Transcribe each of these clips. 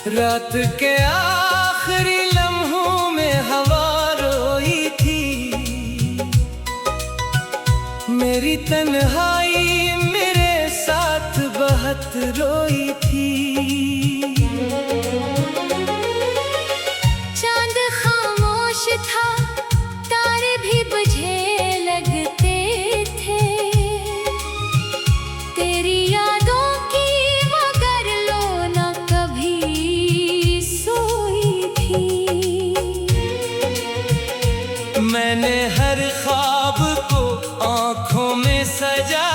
रात के आखिरी लम्हों में हवा रोई थी। मेरी तन्हाई मेरे साथ बहुत रोई थी। चांद खामोश था, तारे भी बुझे लगते थे। तेरी यादों की मगर लो न कभी सोई थी। मैंने हर ख्वाब को आँखों में सजा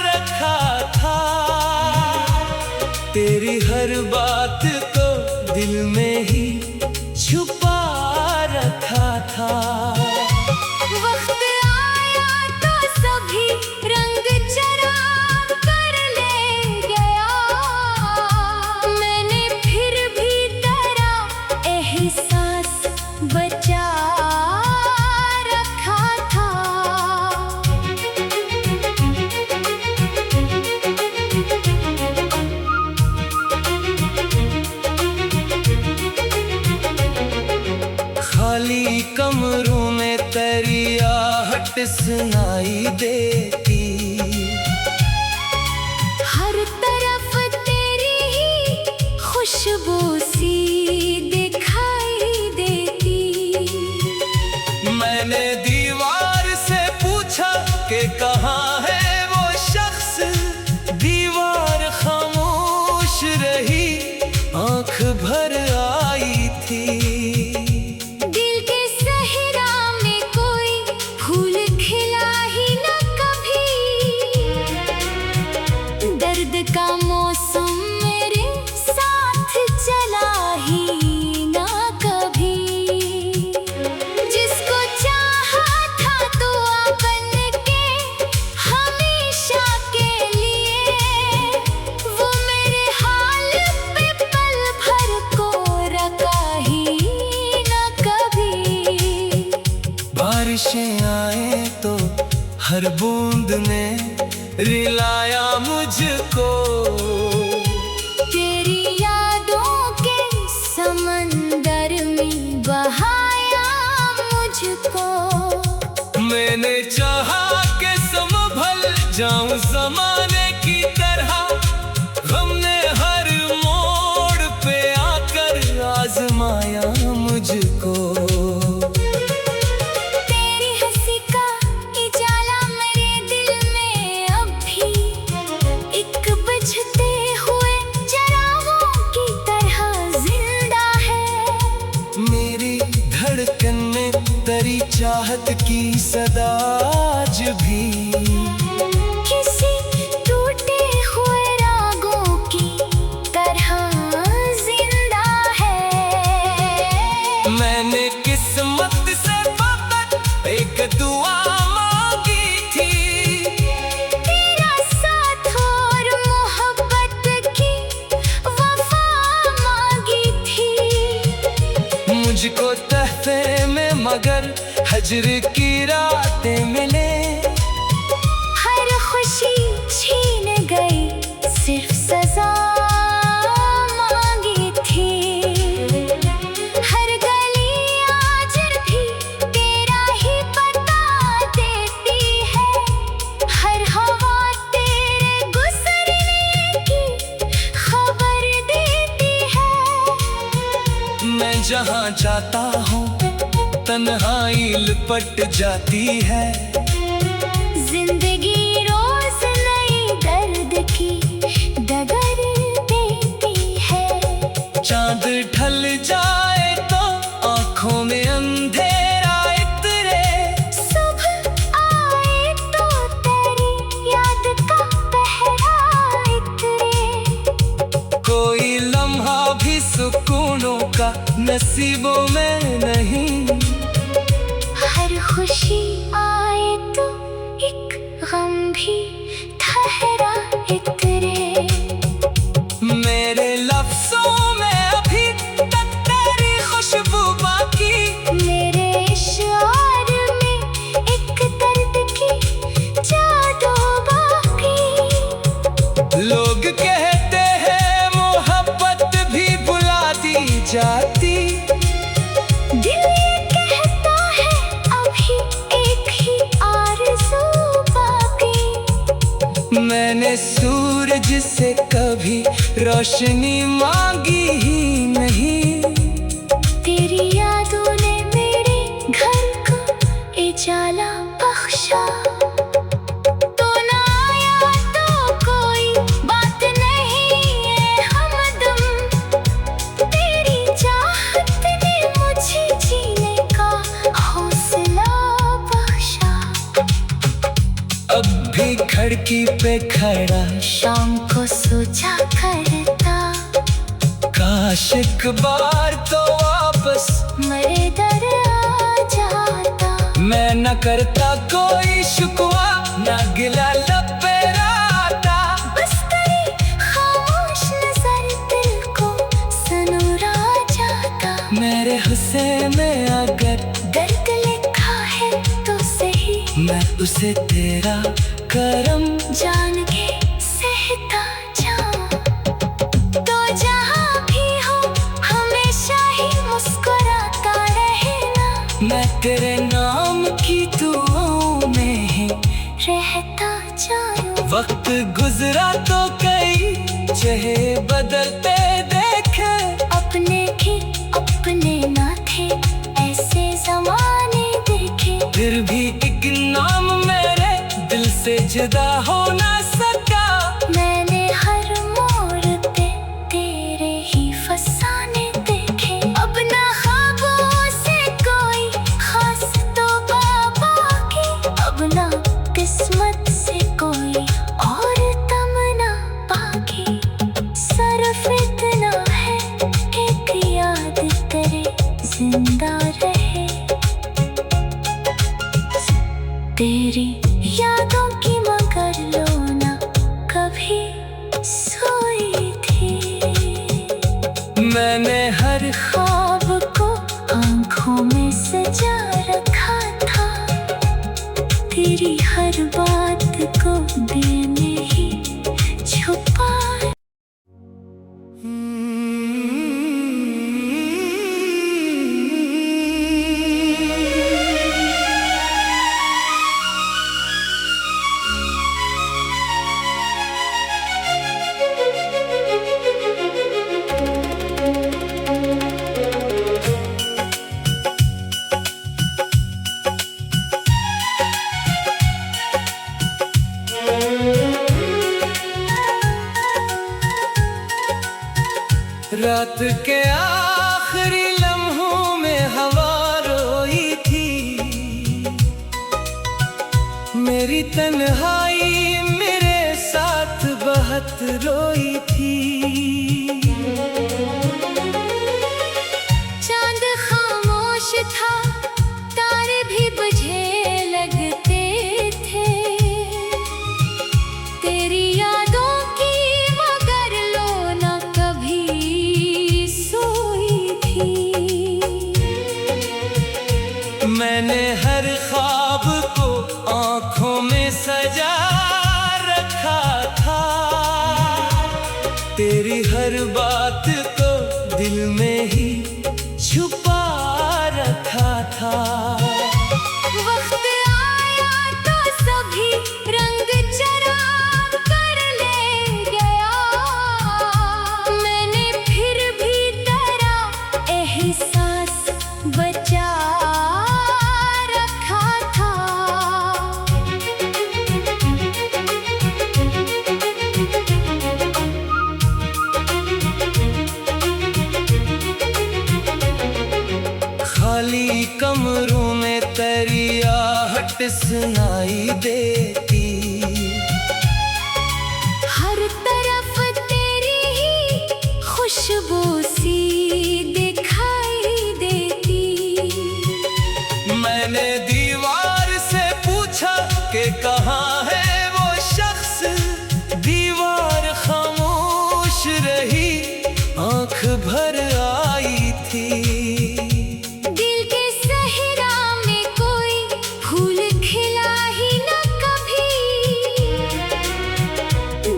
रखा था। तेरी हर बात को दिल में ही छुपा रखा था। वक्त आया तो सभी रंग चरा कर ले गया। मैंने फिर भी तेरा एहसास बचा रखा था। खाली कमरों में तेरी आहट सुनाई देती। हर तरफ तेरी ही खुशबू सी दिखाई देती। मैंने दीवार से पूछा कि कहाँ है वो शख्स। दीवार खामोश रही, आंख भर आई थी। दिल के सहरा में कोई फूल खिला ही न कभी। दर्द का मौसम मेरे साथ चला ही न कभी। जिसको चाहा था तो अपन के हमेशा के लिए, वो मेरे हाल पे पल भर को रखा ही न कभी। बारिशें आए तो हर बूंद ने रिलाया मुझको। तेरी यादों के समंदर में बहाया मुझको। मैंने चाहा कि संभल जाऊं ज़माने की तरह। गम ने हर मोड़ पे आकर आजमाया मुझको। तेरी हंसी का उजाला मेरे दिल में अब भी एक बुझते हुए चिरागों की तरह जिंदा है। मेरी धड़कन में तेरी चाहत की सदा आज भी किसी टूटे हुए रागों की तरह जिंदा है। मैंने किस्मत से फकत एक दुआ मांगी थी। तेरा साथ और मोहब्बत की वफा मांगी थी। मुझको तहफे में मगर हजर की रातें मिले। हर खुशी छीन गई, सिर्फ सजा मांगी थी। हर गली आज भी तेरा ही पता देती है। हर हवा तेरे गुजरने की खबर देती है। मैं जहाँ जाता हूँ तन्हाई लिपट जाती है। जिंदगी रोज नई दर्द की डगर देती है। चांद ढल जाए तो आँखों में अंधेरा इतरे। सुबह आए तो तेरी याद का पहरा इतरे। कोई लम्हा भी सुकूनों का नसीबों में नहीं। हर खुशी आए तो एक गम भी ठहरा इतरे। मेरे लफ्जों में अभी तक तेरी खुशबू बाकी। मेरे इशार में एक दर्द की जादू बाकी। लोग कहते हैं मोहब्बत भी बुला मुझसे कभी रोशनी मांगी ही नहीं। तेरी यादों ने मेरे घर को उजाला बख्शा। तो ना आया तो कोई बात नहीं है हमदम। तेरी चाहत ने मुझे जीने का हौसला बख्शा। अब भी खिड़की पे खड़ा शाम को सोचा करता, काश एक बार तो वापस मेरे दर आ जाता। मैं न करता कोई शुक्वा, न गिला लब पे राता। बस तेरी खामोश नजर दिल को सनूरा जाता। मेरे हुस्न में अगर दर्द लिखा है तो सही, मैं उसे तेरा करम जान के सहता जाऊं। तो जहाँ भी हो हमेशा ही मुस्कुराता रहना। मैं तेरे नाम की दुआओं में ही रहता जाऊं। वक्त गुजरा तो कई चेहरे बदलते देखे। अपने भी अपने ना थे ऐसे जमाने देखे। फिर भी एक नाम मेरे दिल से जुदा हो ना सका। मैंने हर मोड़ पे तेरे ही फसाने देखे। अब ना ख्वाबों से कोई खास तो बाकी। अब ना किस्मत से कोई और तमन्ना बाकी। सिर्फ इतना है एक याद तेरे जिंदा रहे। तेरी यादों की मगर लो ना कभी सोई थी। मैंने हर ख्वाब को आंखों में सजा रखा था। तेरी हर बात को दिल में ही छुपा। रात के आखिरी लम्हों में हवा रोई थी। मेरी तन्हाई मेरे साथ बहुत रोई थी। चांद खामोश था, तारे भी बुझे लगते थे। तेरी यादों की मगर लो ना कभी सोई थी। मैंने हर ख्वाब को आंखों में सजा रखा था। तेरी हर बात को दिल में ही छुपा रखा था। वक्त आया तो सभी रंग चराग कर ले गया। मैंने फिर भी तेरा एहसास बचा रखा था। खाली कमरों में तेरी आहट सुनाई देती। हर तरफ तेरी ही खुशबू सी दिखाई देती। मैंने दीवार से पूछा कि कहाँ है वो शख्स। दीवार खामोश रही, आंख भर आई थी। दिल के सहरा में कोई फूल खिला ही न कभी।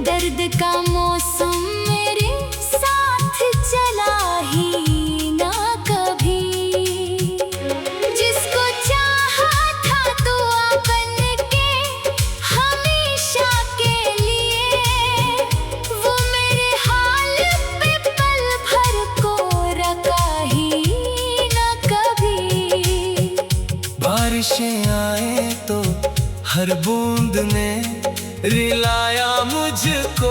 दर्द का मौसम मेरे साथ चला हर बूंद ने रिलाया मुझको,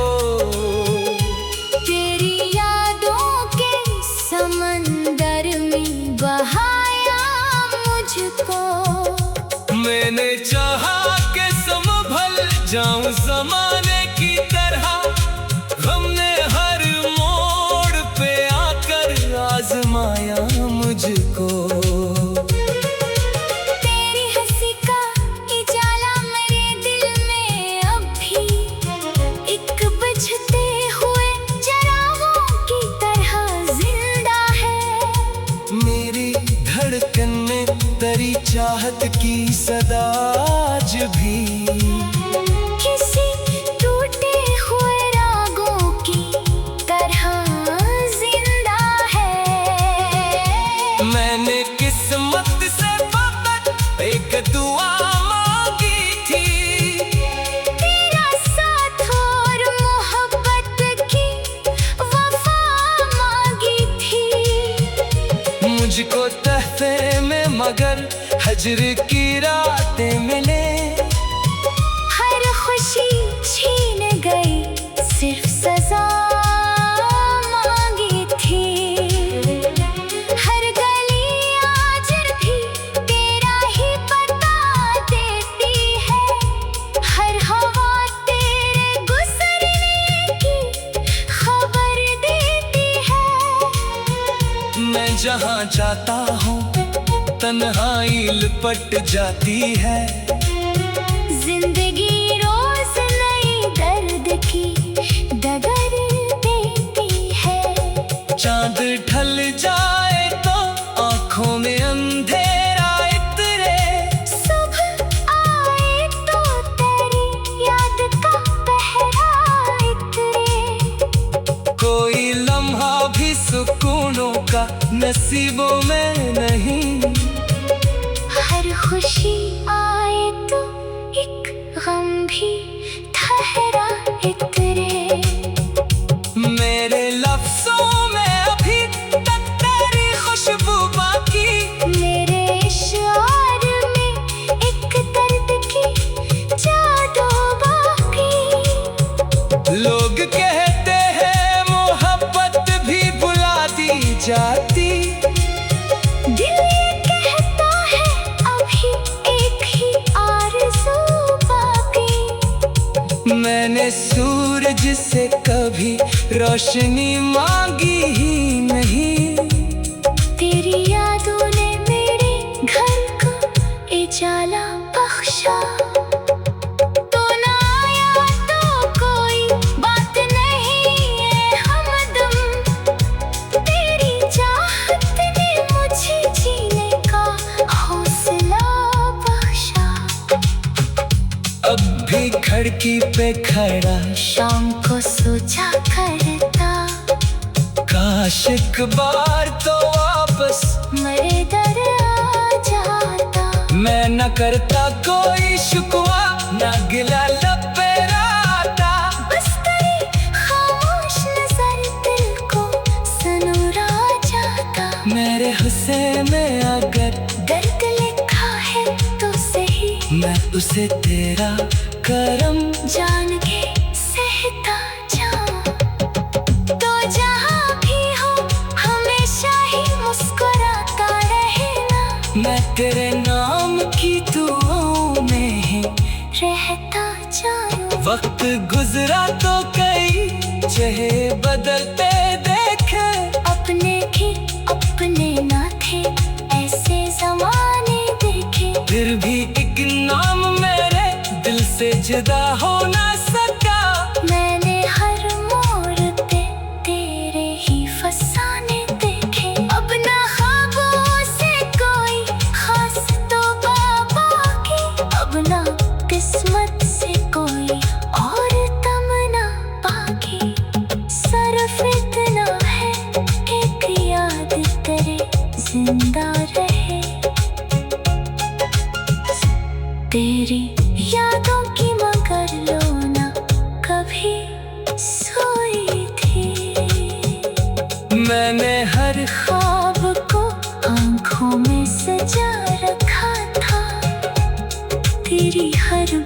तेरी यादों के समंदर में बहाया मुझको। मैंने चाहा कि संभल जाऊं ज़माने की तरह, गम ने हर मोड़ पे आकर आजमाया मुझको। तेरी हंसी का उजाला मेरे दिल में अब भी एक बुझते हुए चिरागों की तरह जिंदा है। मेरी धड़कन में तेरी चाहत की सदा आज भी किसी टूटे हुए रागों की तरह जिंदा है। मैंने किस्मत से फकत एक दुआ मांगी थी, तेरा साथ और मोहब्बत की वफा मांगी थी। मुझको तहफे में मगर हजर की रातें मिले, हर खुशी छीन गई सिर्फ सजा मांगी थी। हर गली आज भी तेरा ही पता देती है, हर हवा तेरे गुजरने की खबर देती है। मैं जहाँ जाता हूँ तन्हाई लिपट जाती है। जिंदगी रोज नई दर्द की डगर देती है। चांद ढल जाए तो आंखों में अंधेरा इतरे, सुबह आए तो तेरी याद का पहरा इतरे। कोई लम्हा भी सुकूनों का नसीबों में नहीं, हर खुशी आए तो एक गम भी ठहरा इतरे। मेरे लफ्जों में अभी तक तेरी खुशबू बाकी, मेरे इशार में एक दर्द की जादू बाकी। लोग कहते हैं मोहब्बत भी बुला दी जाती, दिल ये कहता है अभी एक ही आरज़ू बाकी। मैंने सूरज से कभी रोशनी मांगी ही नहीं, तेरी यादों ने मेरे घर को उजाला बख्शा। तो ना आया तो कोई बात नहीं है हमदम, तेरी चाहत ने मुझे जीने का हौसला बख्शा। अब भी खिड़की पे खड़ा शाम को सोचा करता, काश एक बार तो वापस मेरे दर आ जाता। मैं न करता कोई शिकवा, न गिला लब पे राता। बस तेरी खामोश नजर दिल को सनूरा जाता। मेरे हुस्न में अगर दर्द लिखा है तो सही, मैं उसे तेरा करम जान के सहता जाऊं। तो जहाँ भी हो हमेशा ही मुस्कुराता रहना, मैं तेरे नाम की दुआओं में ही रहता जाऊं। वक्त गुजरा तो कई चेहरे बदलते देखे, अपने भी अपने ना थे ऐसे जमाने देखे। फिर भी एक नाम मेरे दिल से जुदा हो ना सका। मैंने हर मोड़ पे तेरे ही फसाने देखे। अब ना ख्वाबों से कोई खास तो बाकी, अब ना किस्मत से कोई और तमन्ना बाकी। सिर्फ इतना है एक याद तेरे जिंदा रहे, तेरी यादों की मगर लो ना कभी सोई थी। मैंने हर ख्वाब को आंखों में सजा रखा था, तेरी हर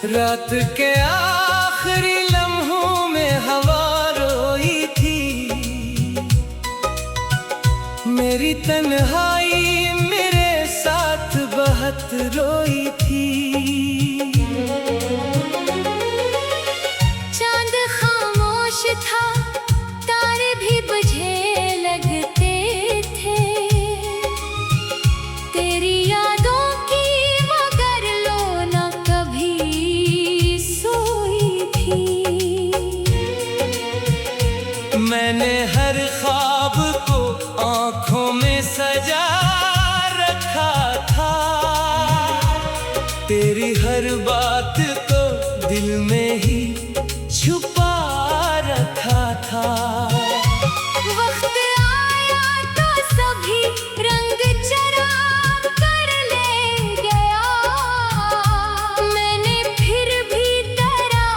रात के आखिरी लम्हों में हवा रोई थी, मेरी तन्हाई मेरे साथ बहुत रोई थी। चांद खामोश था, तारे भी बुझे लगते थे, तेरी यादों की मगर लो न कभी सोई थी। मैंने हर ख्वाब को आँखों में सजा रखा था, तेरी हर बात को दिल में ही छुपा रखा था। वक्त आया तो सभी रंग चराग कर ले गया, मैंने फिर भी तेरा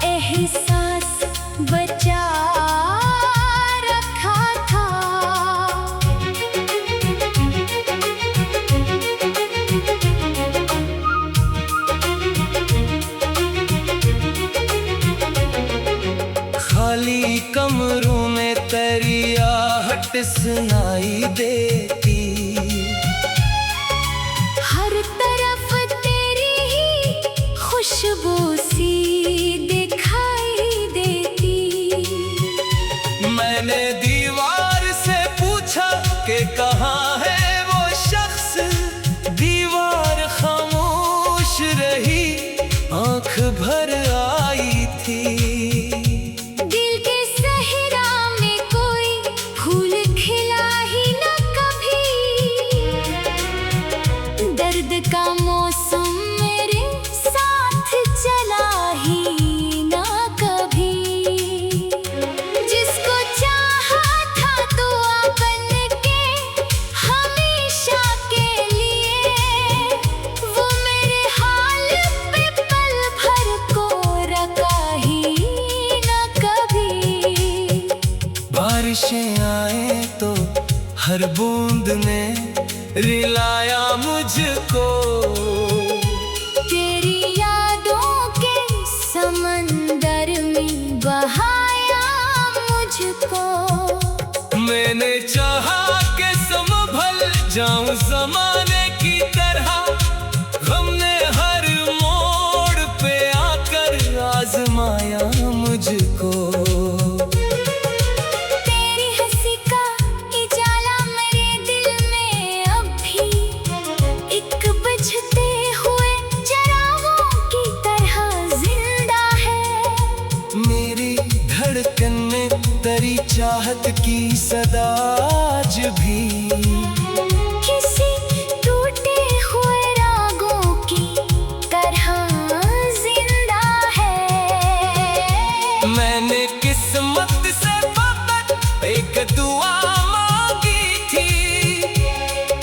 एहसास बचा रखा था। खाली कमरों में तेरी आहट सुनाई देती, हर तरफ तेरी ही खुशबू सी दिखाई देती। मैंने दीवार से पूछा कि कहाँ है वो शख्स, दीवार खामोश रही, आंख भर आई थी। दिल के सहरा में कोई फूल खिला ही न कभी, दर्द का मौसम मेरे साथ चला ही न कभी। जिसको चाहा था तो अपन के हमेशा के लिए, वो मेरे हाल पे पल भर को रखा ही न कभी। बारिशें आए तो हर बूंद ने रिलाया मुझको, तेरी यादों के समंदर में बहाया मुझको। मैंने चाहा कि संभल जाऊं जमाने की तरह, गम ने हर मोड़ पे आकर आजमाया मुझको। तेरी हंसी का उजाला मेरे दिल में अब भी एक बुझते हुए चिरागों की तरह जिंदा है। मेरी धड़कन में तेरी चाहत की सदा आज भी किसी टूटे हुए रागों की तरह जिंदा है। मैंने किस्मत से फकत एक दुआ मांगी थी,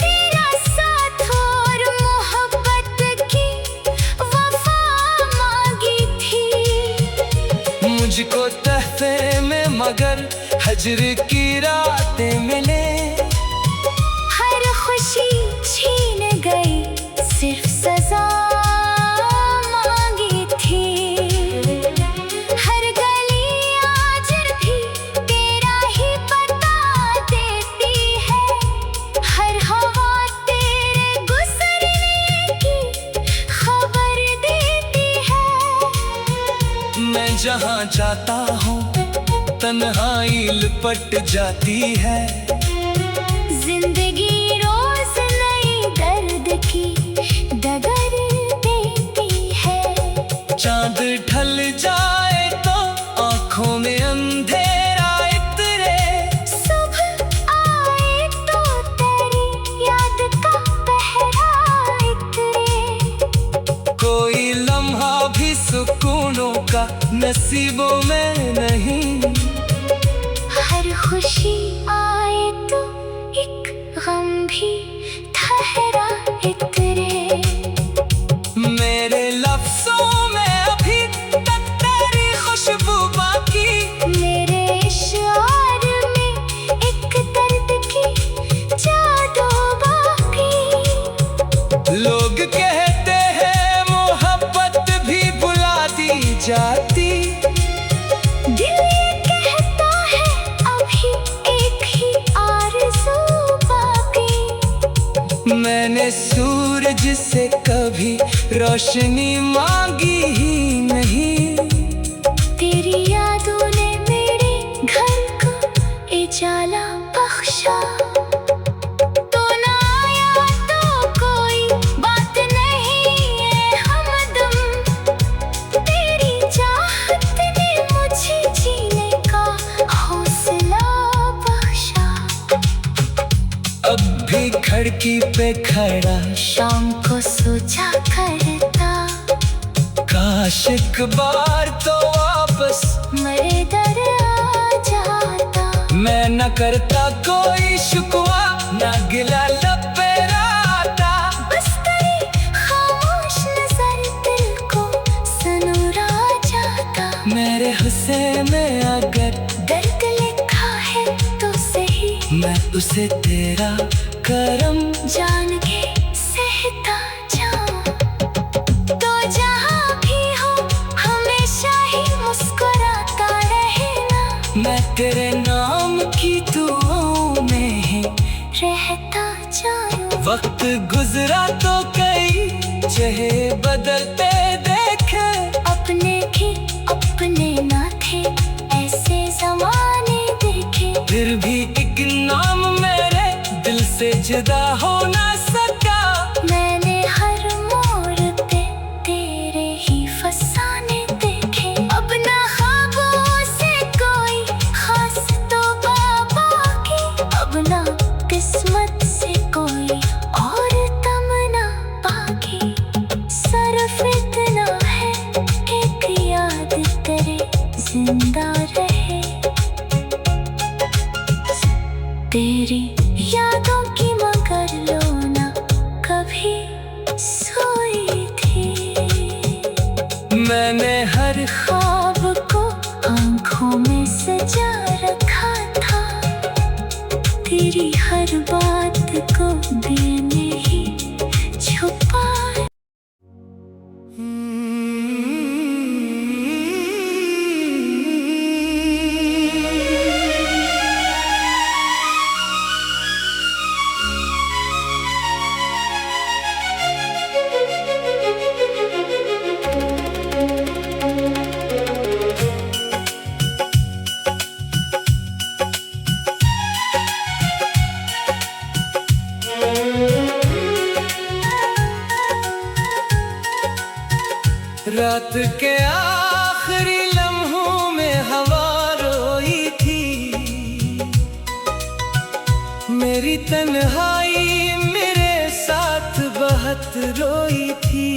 तेरा साथ और मोहब्बत की वफा मांगी थी। मुझको तहफे में मगर हजर की रातें मिले, हर खुशी छीन गई सिर्फ सजा मांगी थी। हर गली आज भी तेरा ही पता देती है, हर हवा तेरे गुजरने की खबर देती है। मैं जहाँ जाता हूँ तन्हाई लिपट जाती है, जिंदगी रोज नई दर्द की डगर देती है। चांद ढल जाए तो आंखों में अंधेरा इतरे, सुबह आए तो तेरी याद का पहरा इतरे। कोई लम्हा भी सुकूनों का नसीबों में नहीं, हर खुशी आए तो एक गम भी ठहरा इतरे। मेरे लफ्जों में अभी तक तेरी खुशबू बाकी, मेरे इशार में एक दर्द की जादू बाकी। लोग कहते हैं मोहब्बत भी बुला मुझसे कभी रोशनी मांगी ही नहीं। तेरी यादों ने मेरे घर को उजाला बख्शा। तो ना आया तो कोई बात नहीं है हमदम। तेरी चाहत ने मुझे जीने का हौसला बख्शा। अब भी खिड़की पे खड़ा शाम को सोचा करता, काश एक बार तो वापस मेरे दर आ जाता। मैं न करता कोई शिकवा, न गिला लब पे आता। बस तेरी खामोश नजर दिल को सनूरा जाता। मेरे हुस्न में अगर दर्द लिखा है तो सही, मैं उसे तेरा करम जान के सहता जाऊं। तो जहाँ भी हो हमेशा ही मुस्कुराता रहना। मैं तेरे नाम की दुआओं में ही रहता जाऊं। वक्त गुजरा तो कई चेहरे बदलते देखे। अपने भी अपने ना थे ऐसे जमाने देखे। फिर भी एक नाम मेरे दिल से जुदा हो ना सका। मैंने हर मोड़ पे तेरे ही फसाने देखे। अपना ख्वाबों से कोई खास तो बाबा की, अपना किस्मत से कोई और तमन्ना बाकी। सिर्फ इतना है एक याद तेरे जिंदा रहे। तेरी यादों की मगर लो ना कभी सोई थी। मैंने हर ख्वाब को आंखों में सजा रखा था। तेरी हर बात को दिल में ही छुपा। रात के आखिरी लम्हों में हवा रोई थी। मेरी तन्हाई मेरे साथ बहुत रोई थी।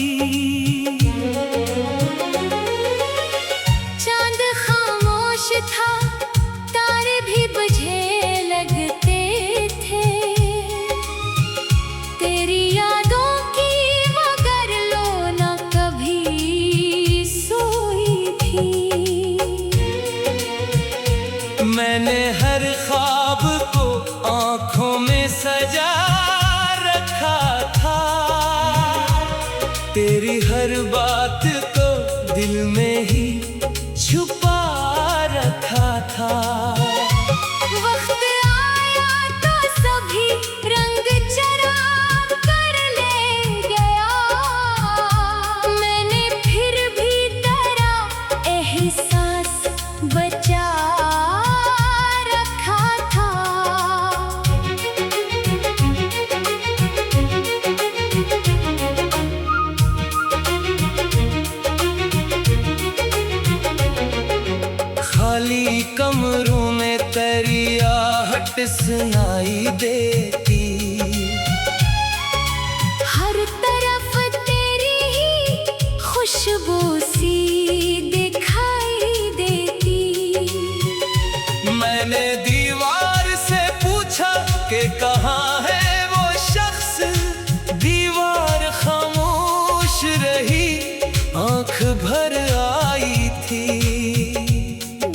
चांद खामोश था, तारे भी बुझे लगते थे। तेरी यादों की मगर लो ना कभी सोई थी। मैंने हर ख्वाब को आंखों में सजा रखा था। तेरी हर बात को दिल में ही छुपा रखा था। वक्त आया तो सभी रंग चरा कर ले गया। मैंने फिर भी तेरा एहसास बचा रखा था। खाली कमरों में तेरी आहट सुनाई देती। हर तरफ तेरी ही खुशबू सी दिखाई देती। मैंने दीवार से पूछा कि कहाँ है वो शख्स। दीवार खामोश रही, आंख भर आई थी।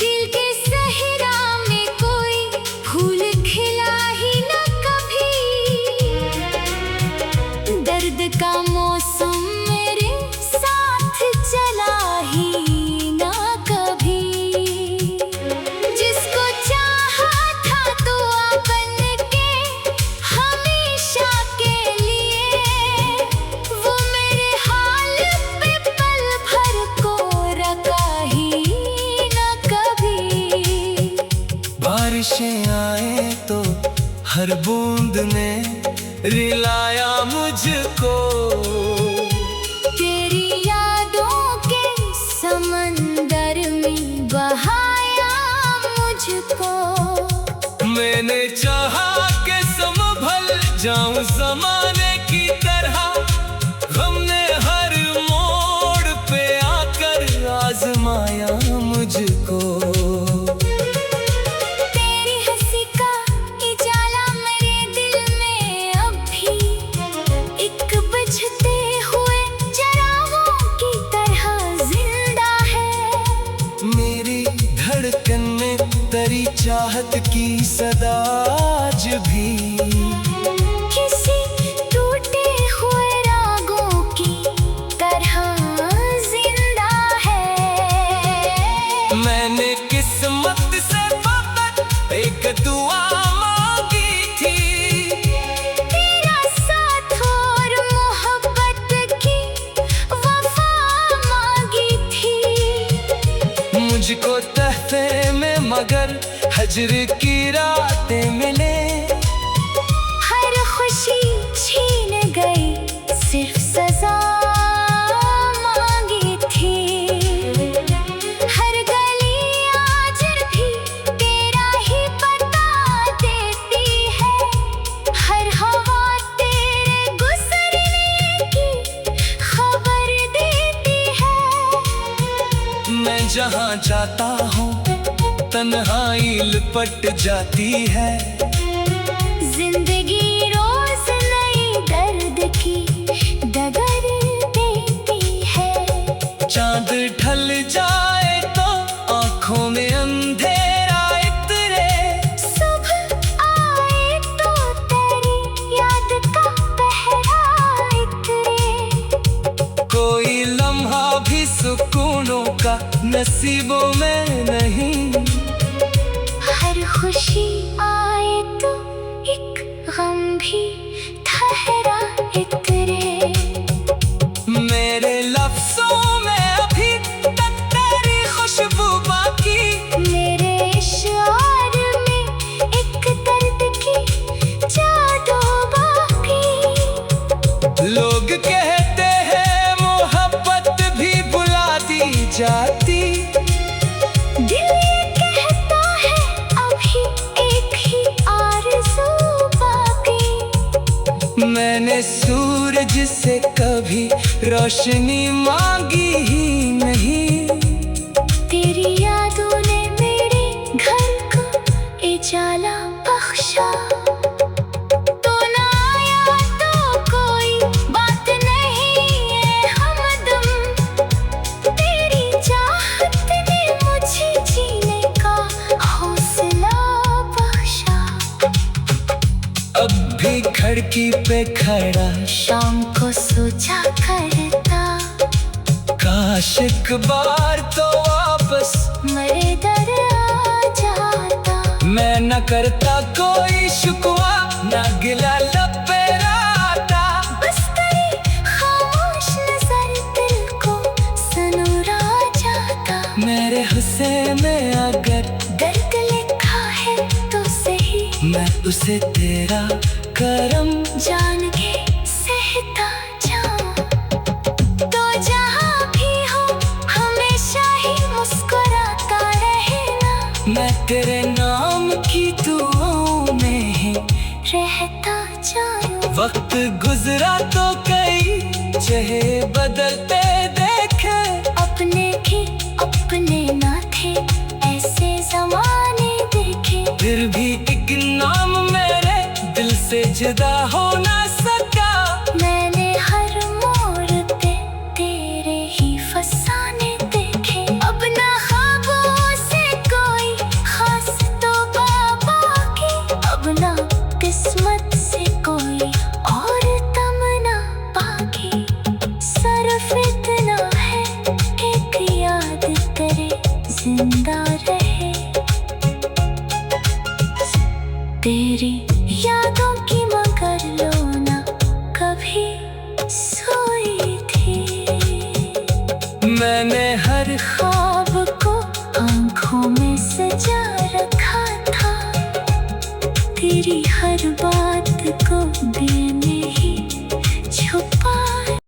दिल के सहरा में कोई फूल खिला ही न कभी। दर्द का मौसम मेरे साथ चला हर बूंद ने रिलाया मुझको, तेरी यादों के समंदर में बहाया मुझको। मैंने चाहा कि संभल जाऊं ज़माने की तरह, हमने हर मोड़ पे आकर आजमाया मुझको। तेरी हंसी का उजाला मेरे दिल में अब भी एक बुझते हुए चिरागों की तरह जिंदा है। मेरी धड़कन में तेरी चाहत की सदा आज भी किसी टूटे हुए रागों की तरह जिंदा है। मैंने किस्मत से फकत एक दुआ मांगी थी, तेरा साथ और मोहब्बत की वफा मांगी थी। मुझको तहफे में मगर हजर की रातें मिले, हर खुशी छीन गई सिर्फ सजा मांगी थी। हर गली आज भी तेरा ही पता देती है, हर हवा तेरे गुजरने की खबर देती है। मैं जहाँ जाता हूँ तन्हाई लिपट जाती है। जिंदगी रोज नई दर्द की डगर देती है। चांद ढल जाए तो आंखों में अंधेरा इतरे, सुबह आए तो तेरी याद का पहरा इतरे। कोई लम्हा भी सुकूनों का नसीबों में नहीं, हर खुशी आए तो एक गम भी ठहरा इतरे। मेरे लफ्जों में अभी तक तेरी खुशबू बाकी, मेरे इशार में एक दर्द की जादू बाकी। लोग कहते हैं मोहब्बत भी बुला दी जाती, दिल ये कहता है अभी एक ही आरज़ू बाकी। मैंने सूरज से कभी रोशनी मांगी ही नहीं, तेरी यादों ने मेरे घर को उजाला बख्शा। तो ना आया तो कोई बात नहीं है हमदम, तेरी चाहत ने मुझे जीने का हौसला बख्शा। अब भी खिड़की पे खड़ा शाम को सोचा करता, काश एक बार तो वापस मेरे दर आ जाता। मैं न करता कोई शुक्वा, न गिला लब पे राता। बस तेरी खामोश नजर दिल को सनूरा जाता। मेरे हुस्न में अगर दर्द लिखा है तो सही, मैं उसे तेरा करम जान के सहता जाऊं। तो जहाँ भी हो हमेशा ही मुस्कुराता रहना, मैं तेरे नाम की दुआओं में ही रहता जाऊं। वक्त गुजरा तो कई चेहरे बदलते देखे, अपने के अपने ना थे ऐसे जमाने देखे। फिर भी एक नाम मेरे दिल से जुदा हो ना सका। मैंने हर मोड़ पे तेरे ही फसाने देखे। अब ना ख्वाबों से कोई खास तो बाकी, अब ना किस्मत से कोई और तमन्ना बाकी। सिर्फ इतना है एक याद तेरे जिंदा रहे, तेरी यादों की मगर लो ना कभी सोई थी। मैंने हर ख्वाब को आंखों में सजा रखा था, तेरी हर मेहरबान।